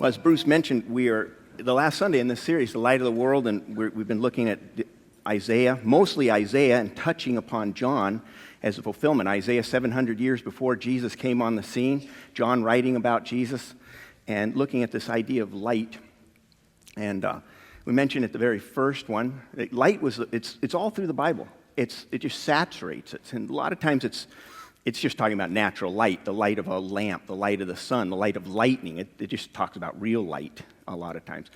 Well, as Bruce mentioned, we are the last Sunday in this series, The Light of the World, and we've been looking at Isaiah, mostly Isaiah, and touching upon John as a fulfillment. Isaiah 700 years before Jesus came on the scene, John writing about Jesus and looking at this idea of light. And we mentioned at the very first one, that light it's all through the Bible. It just saturates it, and a lot of times it's just talking about natural light, the light of a lamp, the light of the sun, the light of lightning. It just talks about real light a lot of times.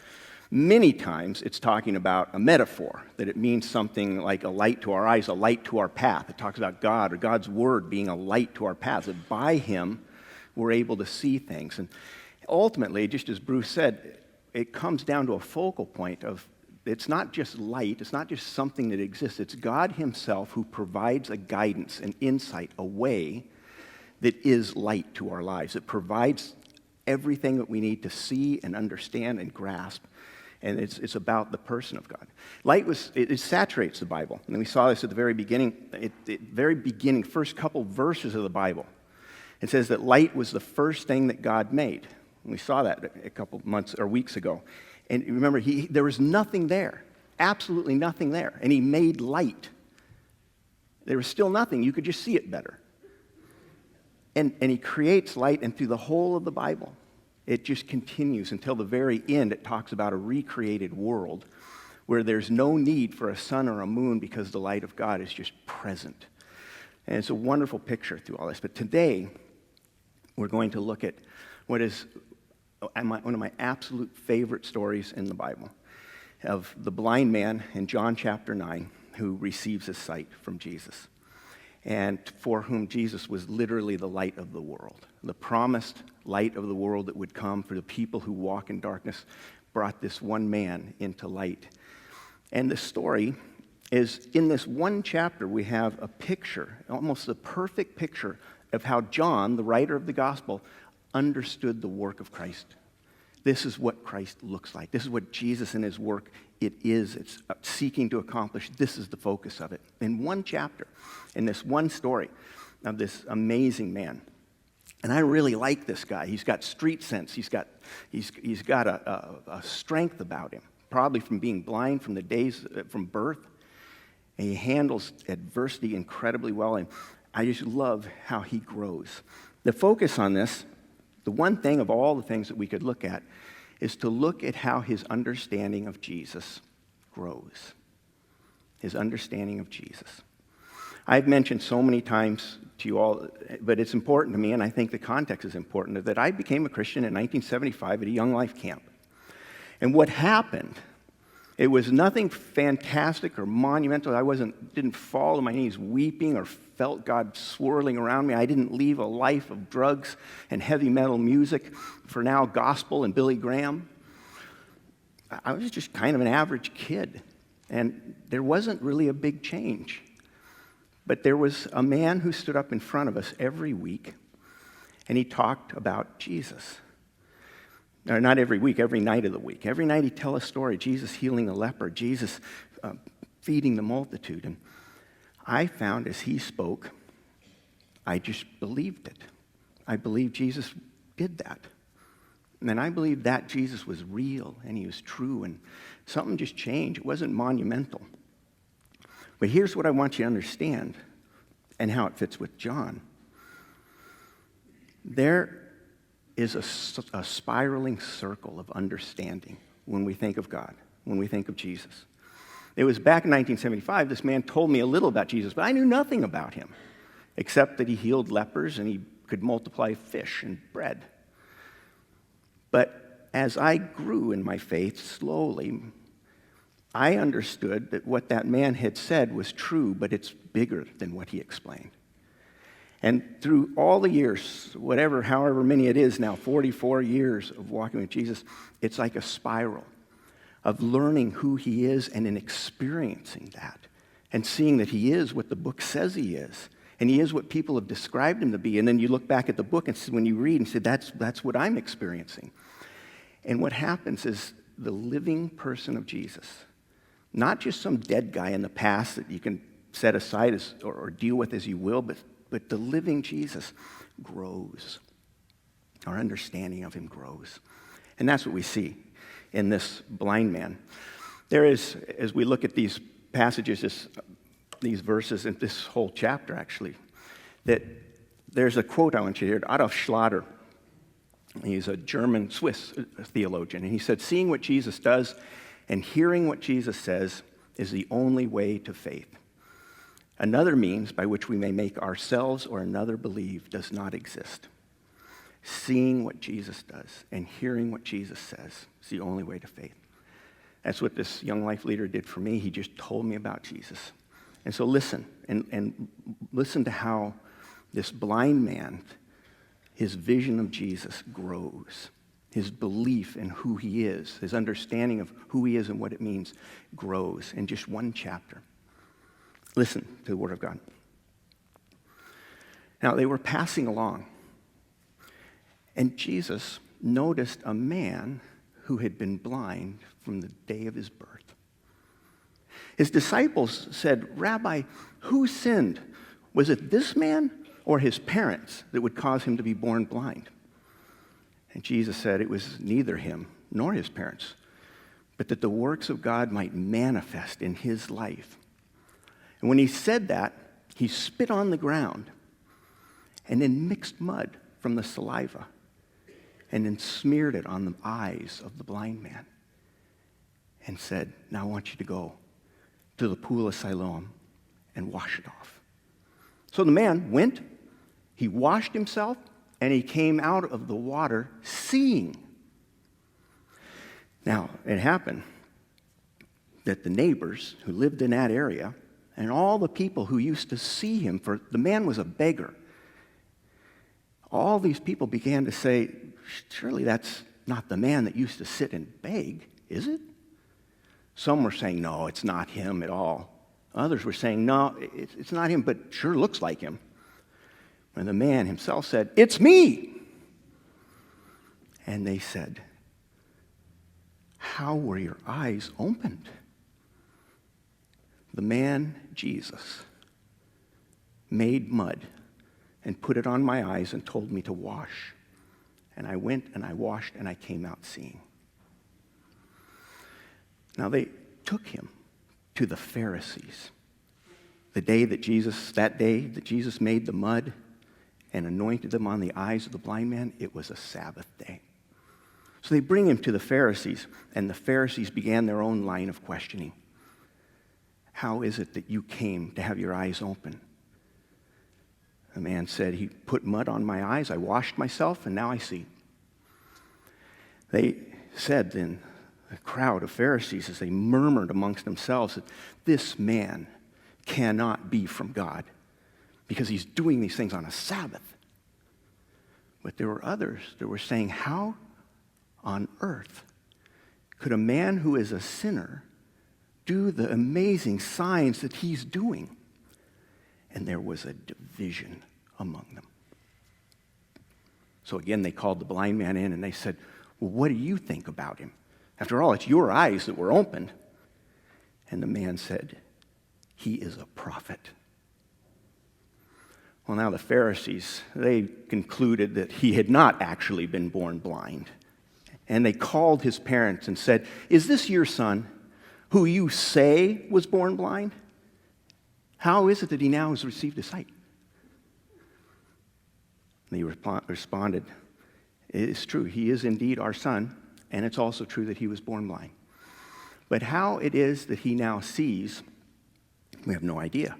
Many times it's talking about a metaphor, that it means something like a light to our eyes, a light to our path. It talks about God or God's word being a light to our path, that by him we're able to see things. And ultimately, just as Bruce said, it comes down to a focal point of it's not just light, it's not just something that exists, it's God himself who provides a guidance, an insight, a way that is light to our lives. It provides everything that we need to see and understand and grasp, and it's about the person of God. Light it saturates the Bible, and we saw this at the very beginning, first couple verses of the Bible. It says that light was the first thing that God made. And we saw that a couple months or weeks ago. And remember, there was nothing there, absolutely nothing there. And he made light. There was still nothing. You could just see it better. And he creates light, and through the whole of the Bible, it just continues until the very end. It talks about a recreated world where there's no need for a sun or a moon because the light of God is just present. And it's a wonderful picture through all this. But today, we're going to look at what is one of my absolute favorite stories in the Bible, of the blind man in John chapter 9 who receives his sight from Jesus, and for whom Jesus was literally the light of the world. The promised light of the world that would come for the people who walk in darkness brought this one man into light. And the story is, in this one chapter, we have a picture, almost the perfect picture of how John, the writer of the gospel, understood the work of Christ. This is what Christ looks like. This is what Jesus and his work it's seeking to accomplish. This is the focus of it. In one chapter, in this one story of this amazing man. And I really like this guy. He's got street sense. He's got a strength about him, probably from being blind from birth. And he handles adversity incredibly well. And I just love how he grows. The focus on this, the one thing of all the things that we could look at, is to look at how his understanding of Jesus grows. His understanding of Jesus. I've mentioned so many times to you all, but it's important to me, and I think the context is important, that I became a Christian in 1975 at a Young Life camp. And what happened, it was nothing fantastic or monumental. Didn't fall to my knees weeping or felt God swirling around me. I didn't leave a life of drugs and heavy metal music for now gospel and Billy Graham. I was just kind of an average kid, and there wasn't really a big change. But there was a man who stood up in front of us every week, and he talked about Jesus. Or not every week, every night of the week. Every night he'd tell a story. Jesus healing a leper, Jesus feeding the multitude. And I found as he spoke, I just believed it. I believed Jesus did that. And I believed that Jesus was real and he was true, and something just changed. It wasn't monumental. But here's what I want you to understand and how it fits with John. There is a spiraling circle of understanding when we think of God, when we think of Jesus. It was back in 1975, this man told me a little about Jesus, but I knew nothing about him, except that he healed lepers and he could multiply fish and bread. But as I grew in my faith slowly, I understood that what that man had said was true, but it's bigger than what he explained. And through all the years, however many it is now, 44 years of walking with Jesus, it's like a spiral of learning who he is and in experiencing that and seeing that he is what the book says he is. And he is what people have described him to be. And then you look back at the book and when you read and say, that's what I'm experiencing. And what happens is the living person of Jesus, not just some dead guy in the past that you can set aside or deal with as you will, but the living Jesus grows. Our understanding of him grows. And that's what we see in this blind man. There is, as we look at these passages, these verses, and this whole chapter actually, that there's a quote I want you to hear, Adolf Schlatter. He's a German Swiss theologian, and he said, "Seeing what Jesus does and hearing what Jesus says is the only way to faith. Another means by which we may make ourselves or another believe does not exist. Seeing what Jesus does and hearing what Jesus says is the only way to faith." That's what this young life leader did for me. He just told me about Jesus. And so listen, and listen to how this blind man, his vision of Jesus grows. His belief in who he is, his understanding of who he is and what it means grows in just one chapter. Listen to the Word of God. Now, they were passing along, and Jesus noticed a man who had been blind from the day of his birth. His disciples said, "Rabbi, who sinned? Was it this man or his parents that would cause him to be born blind?" And Jesus said it was neither him nor his parents, but that the works of God might manifest in his life. And when he said that, he spit on the ground and then mixed mud from the saliva and then smeared it on the eyes of the blind man and said, "Now I want you to go to the pool of Siloam and wash it off." So the man went, he washed himself, and he came out of the water seeing. Now, it happened that the neighbors who lived in that area and all the people who used to see him, for the man was a beggar, all these people began to say, "Surely that's not the man that used to sit and beg, is it?" Some were saying, "No, it's not him at all." Others were saying, "No, it's not him, but sure looks like him." And the man himself said, "It's me." And they said, "How were your eyes opened?" The man, Jesus, made mud and put it on my eyes and told me to wash. And I went and I washed and I came out seeing. Now they took him to the Pharisees. That day that Jesus made the mud and anointed them on the eyes of the blind man, it was a Sabbath day. So they bring him to the Pharisees, and the Pharisees began their own line of questioning. "How is it that you came to have your eyes open?" The man said, "He put mud on my eyes, I washed myself, and now I see." They said then, the crowd of Pharisees, as they murmured amongst themselves, that this man cannot be from God because he's doing these things on a Sabbath. But there were others that were saying, "How on earth could a man who is a sinner do the amazing signs that he's doing?" And there was a division among them. So again, they called the blind man in and they said, "Well, what do you think about him? After all, it's your eyes that were opened." And the man said, "He is a prophet." Well, now the Pharisees, they concluded that he had not actually been born blind. And they called his parents and said, "Is this your son, who you say was born blind? How is it that he now has received his sight?" And they responded, "It is true, he is indeed our son, and it's also true that he was born blind. But how it is that he now sees, we have no idea.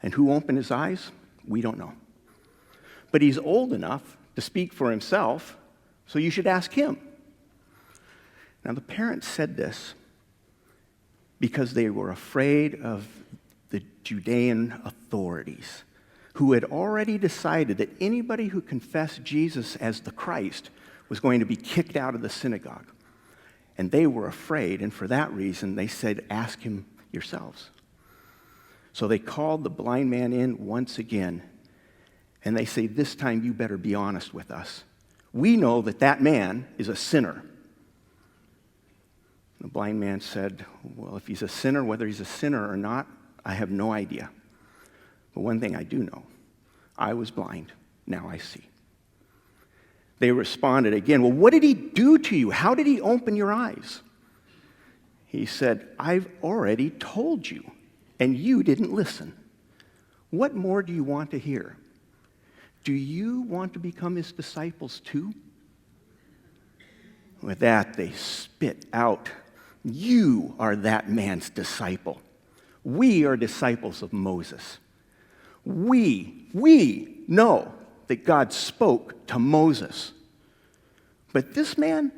And who opened his eyes? We don't know. But he's old enough to speak for himself, so you should ask him." Now the parents said this because they were afraid of the Judean authorities, who had already decided that anybody who confessed Jesus as the Christ was going to be kicked out of the synagogue. And they were afraid, and for that reason, they said, "Ask him yourselves." So they called the blind man in once again, and they say, "This time you better be honest with us. We know that that man is a sinner." The blind man said, "Well, if he's a sinner, whether he's a sinner or not, I have no idea. But one thing I do know, I was blind, now I see." They responded again, well, what did he do to you? How did he open your eyes? He said, I've already told you, and you didn't listen. What more do you want to hear? Do you want to become his disciples too? With that, they spit out, you are that man's disciple. We are disciples of Moses. We know that God spoke to Moses. But this man,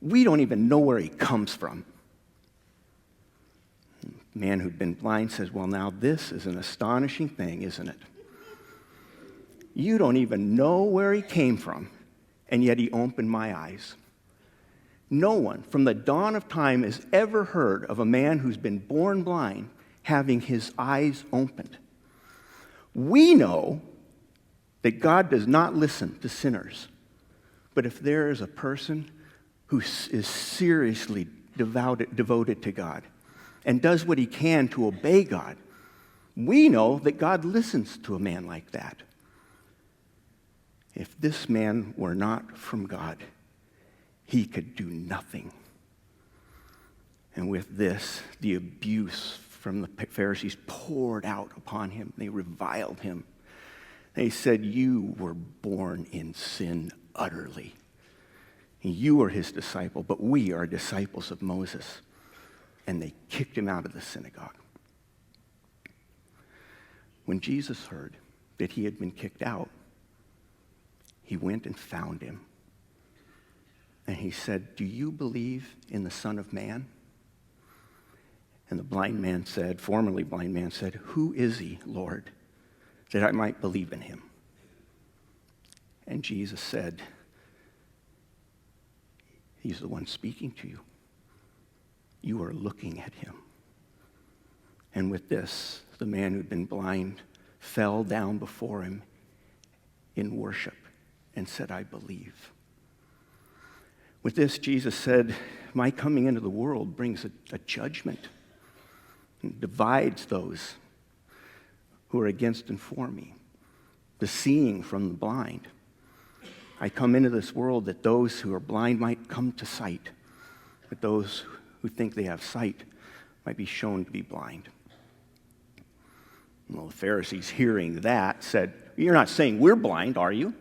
we don't even know where he comes from. The man who'd been blind says, well, now this is an astonishing thing, isn't it? You don't even know where he came from, and yet he opened my eyes. No one from the dawn of time has ever heard of a man who's been born blind having his eyes opened. We know that God does not listen to sinners. But if there is a person who is seriously devoted to God and does what he can to obey God, we know that God listens to a man like that. If this man were not from God, he could do nothing. And with this, the abuse from the Pharisees poured out upon him. They reviled him. They said, you were born in sin utterly. You are his disciple, but we are disciples of Moses. And they kicked him out of the synagogue. When Jesus heard that he had been kicked out, he went and found him. And he said, do you believe in the Son of Man? And the blind man said, formerly blind man said, who is he, Lord, that I might believe in him? And Jesus said, he's the one speaking to you. You are looking at him. And with this, the man who'd been blind fell down before him in worship and said, I believe. With this, Jesus said, my coming into the world brings a judgment and divides those who are against and for me, the seeing from the blind. I come into this world that those who are blind might come to sight, but those who think they have sight might be shown to be blind. Well, the Pharisees, hearing that, said, you're not saying we're blind, are you?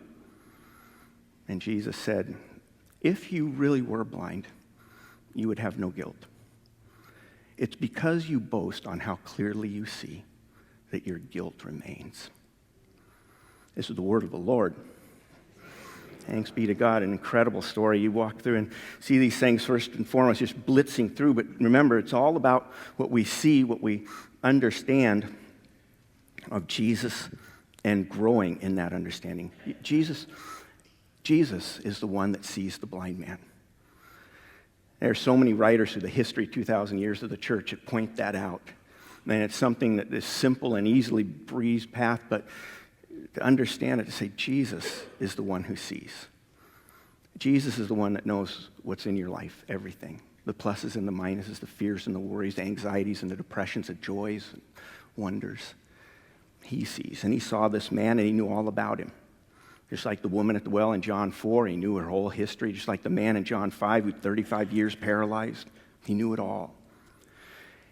And Jesus said, if you really were blind, you would have no guilt. It's because you boast on how clearly you see that your guilt remains. This is the word of the Lord. Thanks be to God, an incredible story. You walk through and see these things first and foremost, just blitzing through. But remember, it's all about what we see, what we understand of Jesus and growing in that understanding. Jesus is the one that sees the blind man. There are so many writers through the history, 2,000 years of the church, that point that out. And it's something that is simple and easily breezed past, but to understand it, to say Jesus is the one who sees. Jesus is the one that knows what's in your life, everything. The pluses and the minuses, the fears and the worries, the anxieties and the depressions, the joys and wonders. He sees. And he saw this man and he knew all about him. Just like the woman at the well in John 4, he knew her whole history. Just like the man in John 5 who's 35 years paralyzed, he knew it all.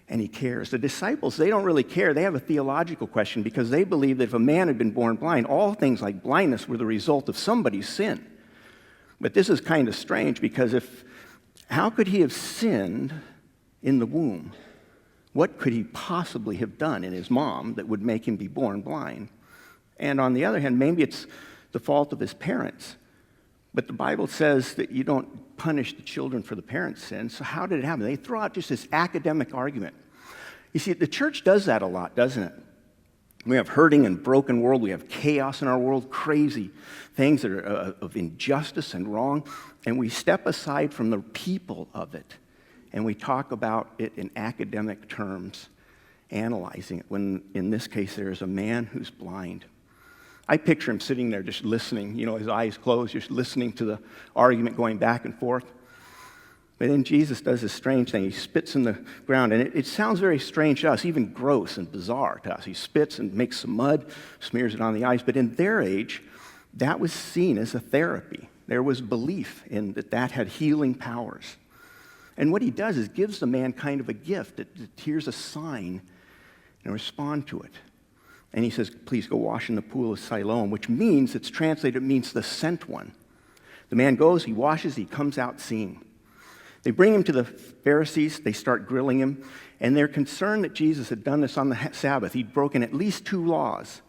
And he cares. The disciples, they don't really care. They have a theological question because they believe that if a man had been born blind, all things like blindness were the result of somebody's sin. But this is kind of strange because how could he have sinned in the womb? What could he possibly have done in his mom that would make him be born blind? And on the other hand, maybe it's the fault of his parents. But the Bible says that you don't punish the children for the parents' sins. So how did it happen? They throw out just this academic argument. You see, the church does that a lot, doesn't it? We have hurting and broken world. We have chaos in our world, crazy things that are of injustice and wrong. And we step aside from the people of it. And we talk about it in academic terms, analyzing it. When in this case, there is a man who's blind. I picture him sitting there just listening, his eyes closed, just listening to the argument going back and forth. But then Jesus does this strange thing. He spits in the ground, and it sounds very strange to us, even gross and bizarre to us. He spits and makes some mud, smears it on the eyes. But in their age, that was seen as a therapy. There was belief in that had healing powers. And what he does is gives the man kind of a gift that here's a sign and respond to it. And he says, please go wash in the pool of Siloam, which means, it's translated, it means the sent one. The man goes, he washes, he comes out seeing. They bring him to the Pharisees, they start grilling him, and they're concerned that Jesus had done this on the Sabbath. He'd broken at least 2 laws.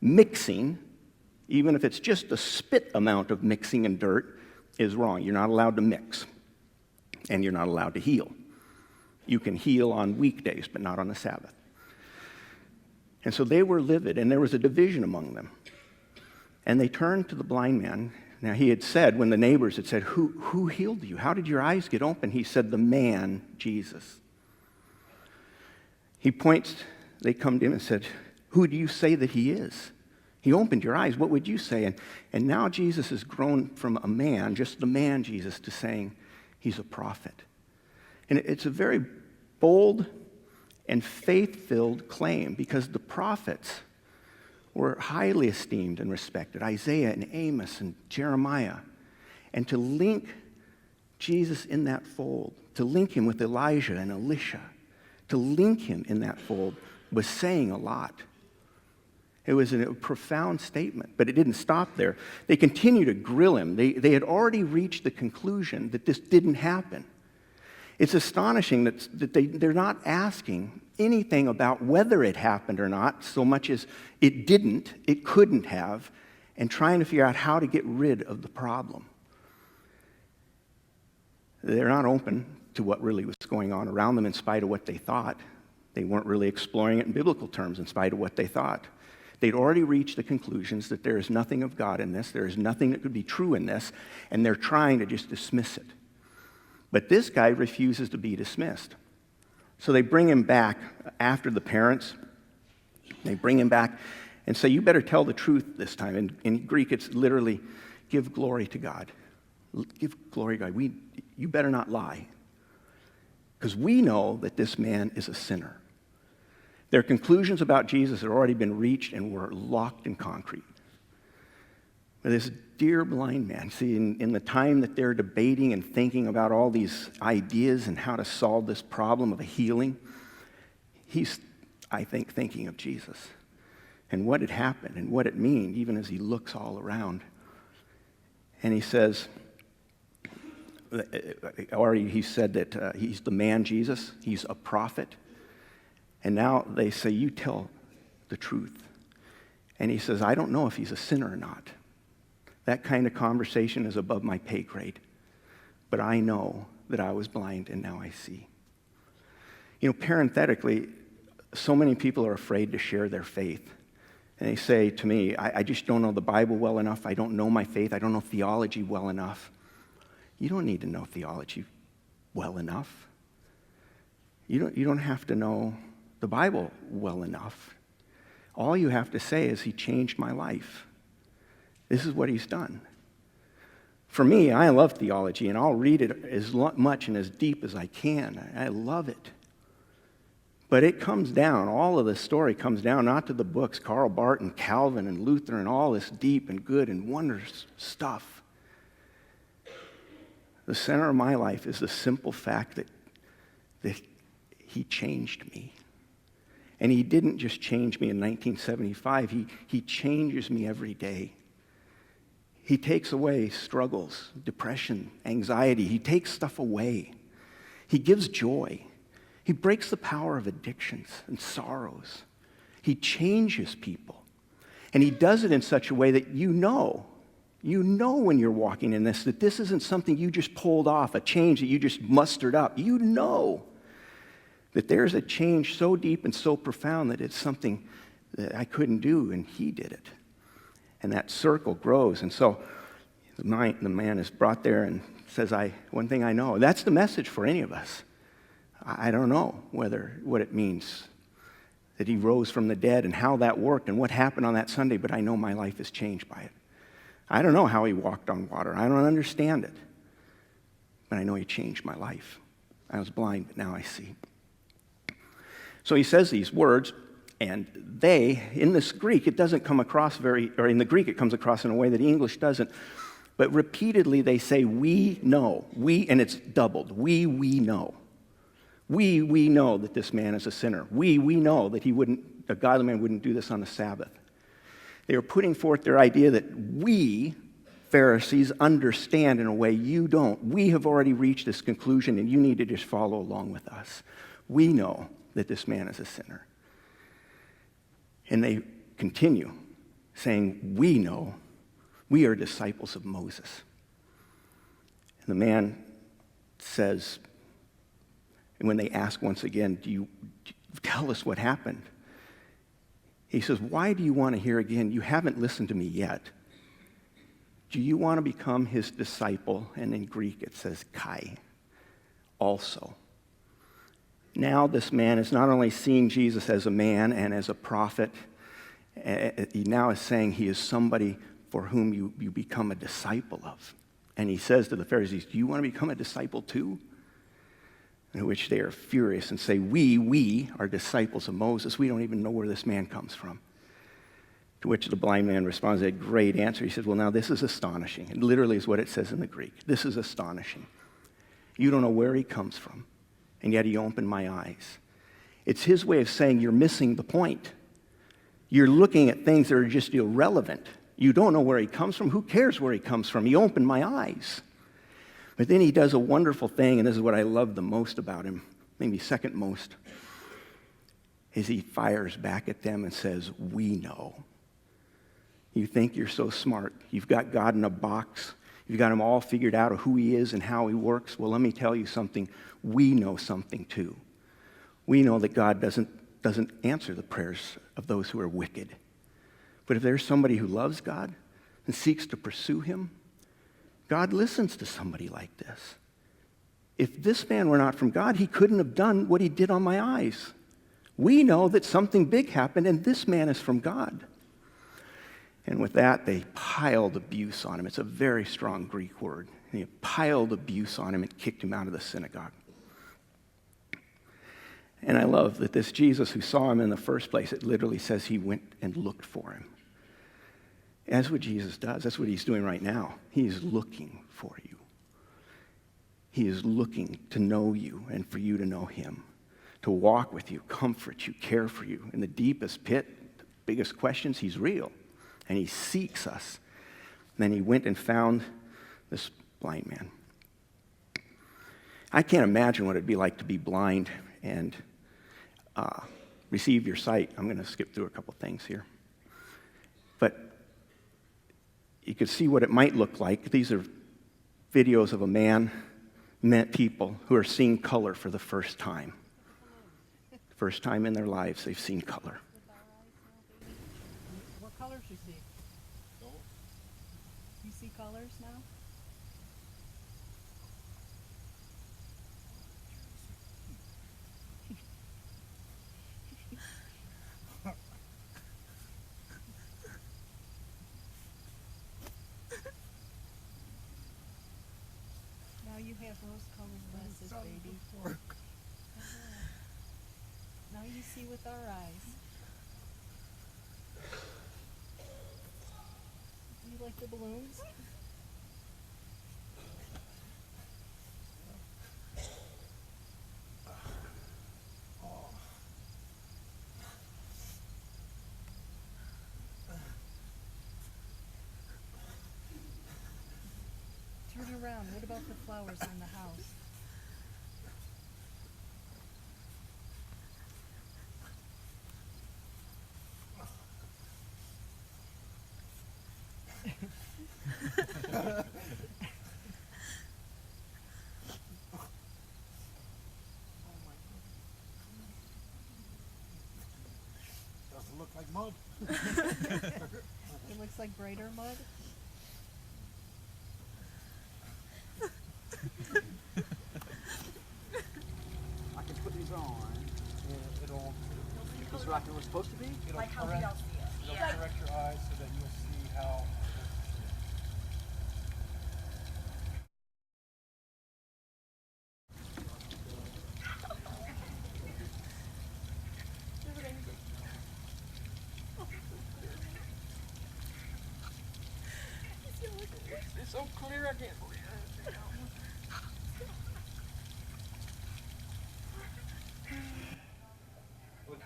Mixing, even if it's just a spit amount of mixing and dirt, is wrong. You're not allowed to mix, and you're not allowed to heal. You can heal on weekdays, but not on the Sabbath. And so they were livid, and there was a division among them. And they turned to the blind man. Now, he had said, when the neighbors had said, who healed you? How did your eyes get open? He said, the man, Jesus. They come to him and said, who do you say that he is? He opened your eyes. What would you say? And now Jesus has grown from a man, just the man Jesus, to saying he's a prophet. And it's a very bold and faith-filled claim, because the prophets were highly esteemed and respected. Isaiah and Amos and Jeremiah. And to link Jesus in that fold, to link him with Elijah and Elisha, to link him in that fold was saying a lot. It was a profound statement, but it didn't stop there. They continued to grill him. They had already reached the conclusion that this didn't happen. It's astonishing that they're not asking anything about whether it happened or not, so much as it didn't, it couldn't have, and trying to figure out how to get rid of the problem. They're not open to what really was going on around them in spite of what they thought. They weren't really exploring it in biblical terms in spite of what they thought. They'd already reached the conclusions that there is nothing of God in this, there is nothing that could be true in this, and they're trying to just dismiss it. But this guy refuses to be dismissed. So they bring him back after the parents. They bring him back and say, you better tell the truth this time. In Greek, it's literally, give glory to God. Give glory to God. You better not lie. Because we know that this man is a sinner. Their conclusions about Jesus had already been reached and were locked in concrete. But this dear blind man, see, in the time that they're debating and thinking about all these ideas and how to solve this problem of a healing, he's, I think, thinking of Jesus and what had happened and what it means, even as he looks all around. And he says, already he said that he's the man Jesus, he's a prophet. And now they say, you tell the truth. And he says, I don't know if he's a sinner or not. That kind of conversation is above my pay grade. But I know that I was blind and now I see. You know, parenthetically, so many people are afraid to share their faith. And they say to me, I just don't know the Bible well enough. I don't know my faith. I don't know theology well enough. You don't need to know theology well enough. You don't have to know the Bible well enough. All you have to say is, he changed my life. This is what he's done. For me, I love theology, and I'll read it as much and as deep as I can. I love it. But it comes down, all of this story comes down not to the books, Karl Barth and Calvin and Luther and all this deep and good and wondrous stuff. The center of my life is the simple fact that he changed me. And he didn't just change me in 1975. He changes me every day. He takes away struggles, depression, anxiety. He takes stuff away. He gives joy. He breaks the power of addictions and sorrows. He changes people. And he does it in such a way that you know when you're walking in this, that this isn't something you just pulled off, a change that you just mustered up. You know that there's a change so deep and so profound that it's something that I couldn't do, and he did it. And that circle grows. And so the man is brought there and says, one thing I know. That's the message for any of us. I don't know what it means that he rose from the dead and how that worked and what happened on that Sunday, but I know my life is changed by it. I don't know how he walked on water. I don't understand it. But I know he changed my life. I was blind, but now I see. So he says these words, and in this Greek, it doesn't come across or in the Greek it comes across in a way that English doesn't. But repeatedly they say, we know. We, and it's doubled. We know. We know that this man is a sinner. We know that a godly man wouldn't do this on the Sabbath. They are putting forth their idea that we, Pharisees, understand in a way you don't. We have already reached this conclusion, and you need to just follow along with us. We know that this man is a sinner. And they continue saying, we know. We are disciples of Moses. And the man says, and when they ask once again, do you tell us what happened? He says, why do you want to hear again? You haven't listened to me yet. Do you want to become his disciple? And in Greek it says kai, also. Now this man is not only seeing Jesus as a man and as a prophet, he now is saying he is somebody for whom you become a disciple of. And he says to the Pharisees, do you want to become a disciple too? In which they are furious and say, we are disciples of Moses. We don't even know where this man comes from. To which the blind man responds, a great answer. He says, well, now this is astonishing. It literally is what it says in the Greek. This is astonishing. You don't know where he comes from, and yet he opened my eyes. It's his way of saying you're missing the point. You're looking at things that are just irrelevant. You don't know where he comes from. Who cares where he comes from? He opened my eyes. But then he does a wonderful thing, and this is what I love the most about him, maybe second most, is he fires back at them and says, we know. You think you're so smart. You've got God in a box. You've got him all figured out of who he is and how he works. Well, let me tell you something. We know something too. We know that God doesn't answer the prayers of those who are wicked. But if there's somebody who loves God and seeks to pursue him, God listens to somebody like this. If this man were not from God, he couldn't have done what he did on my eyes. We know that something big happened, and this man is from God. And with that, they piled abuse on him. It's a very strong Greek word. They piled abuse on him and kicked him out of the synagogue. And I love that this Jesus who saw him in the first place, it literally says he went and looked for him. That's what Jesus does. That's what he's doing right now. He is looking for you. He is looking to know you and for you to know him, to walk with you, comfort you, care for you. In the deepest pit, the biggest questions, he's real. And he seeks us. And then he went and found this blind man. I can't imagine what it'd be like to be blind and receive your sight. I'm going to skip through a couple things here. But you could see what it might look like. These are videos of people who are seeing color for the first time. First time in their lives they've seen color. What colors you see? You see colors now? Now you have rose-colored glasses, baby. Now you see with our eyes. You like the balloons? Turn around. What about the flowers in the house? Doesn't look like mud. It looks like brighter mud. I can put these on, and it'll keep this right where it's supposed to be. It'll Like how we all see it. It'll correct your eyes so that you'll see how. It's okay.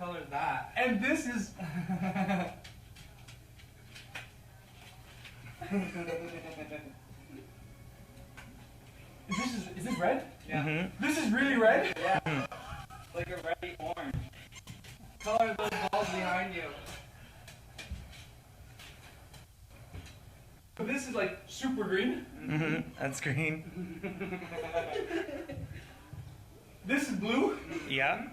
color is that? And this is... Is this red? Yeah. Mm-hmm. This is really red? Yeah. Like a reddy orange. Color those balls behind you. This is like super green. Mm-hmm. That's green. This is blue. Yeah.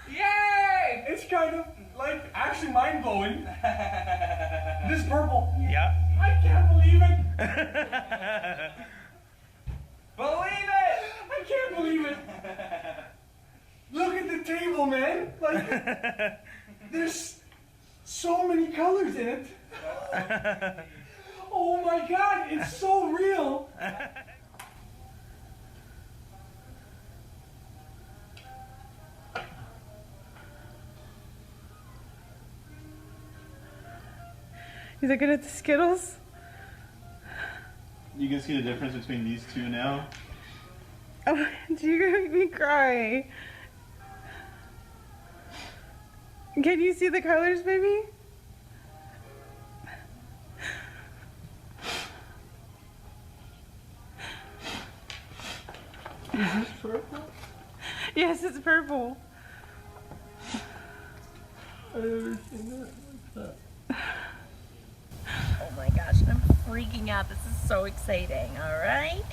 Yay! It's kind of like actually mind blowing. This purple. Yeah. I can't believe it. Believe it! I can't believe it. Look at the table, man. Like, there's so many colors in it. Oh my God, it's so real. You looking at the Skittles? You can see the difference between these two now. Oh, you're gonna make me cry. Can you see the colors, baby? Is this purple? Yes, it's purple. I've never seen that like that. Oh my gosh, I'm freaking out. This is so exciting, all right?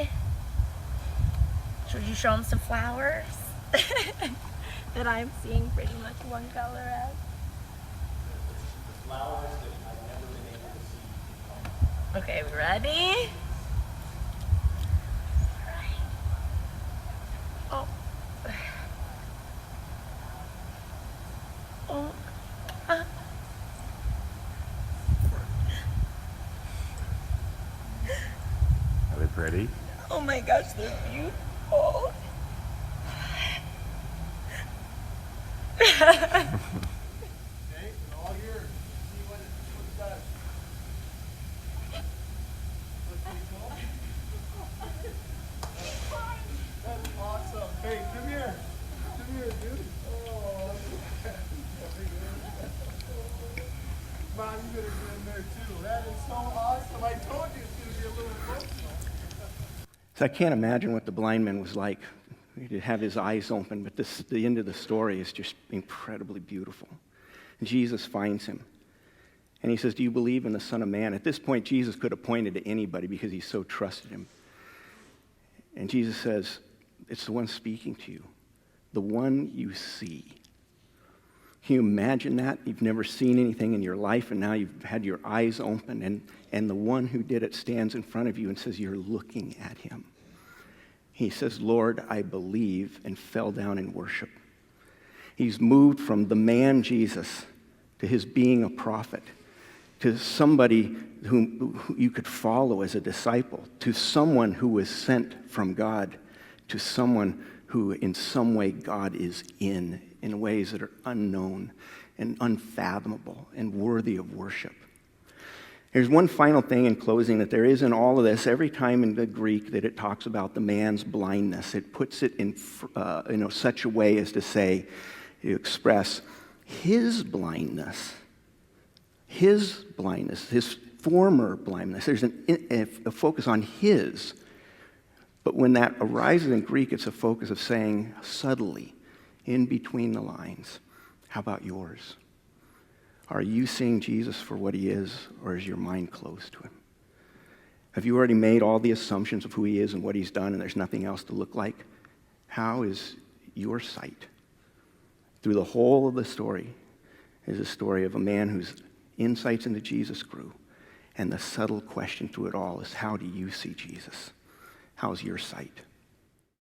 Should you show them some flowers that I'm seeing pretty much one color as? Flowers that I've never been able to see. Okay, we ready? Oh. Oh. Are they pretty? Oh my gosh, they're beautiful. Awesome. Hey, come here. Come here, dude. Oh, Mom, you better get in there too. That is so awesome. I told you it's going to be a little emotional. So I can't imagine what the blind man was like. To have his eyes open, but the end of the story is just incredibly beautiful. And Jesus finds him. And he says, "Do you believe in the Son of Man?" At this point, Jesus could have pointed to anybody because he so trusted him. And Jesus says, "It's the one speaking to you, the one you see." Can you imagine that? You've never seen anything in your life, and now you've had your eyes open, and the one who did it stands in front of you and says, "You're looking at him." He says, "Lord, I believe," and fell down in worship. He's moved from the man Jesus to his being a prophet, to somebody whom you could follow as a disciple, to someone who was sent from God, to someone who in some way God is in ways that are unknown and unfathomable and worthy of worship. There's one final thing in closing that there is in all of this. Every time in the Greek that it talks about the man's blindness, it puts it in such a way as to say, to express his blindness, his former blindness. There's a focus on his. But when that arises in Greek, it's a focus of saying subtly, in between the lines, how about yours? Are you seeing Jesus for what he is, or is your mind closed to him? Have you already made all the assumptions of who he is and what he's done, and there's nothing else to look like? How is your sight? Through the whole of the story is a story of a man whose insights into Jesus grew, and the subtle question through it all is, how do you see Jesus? How's your sight?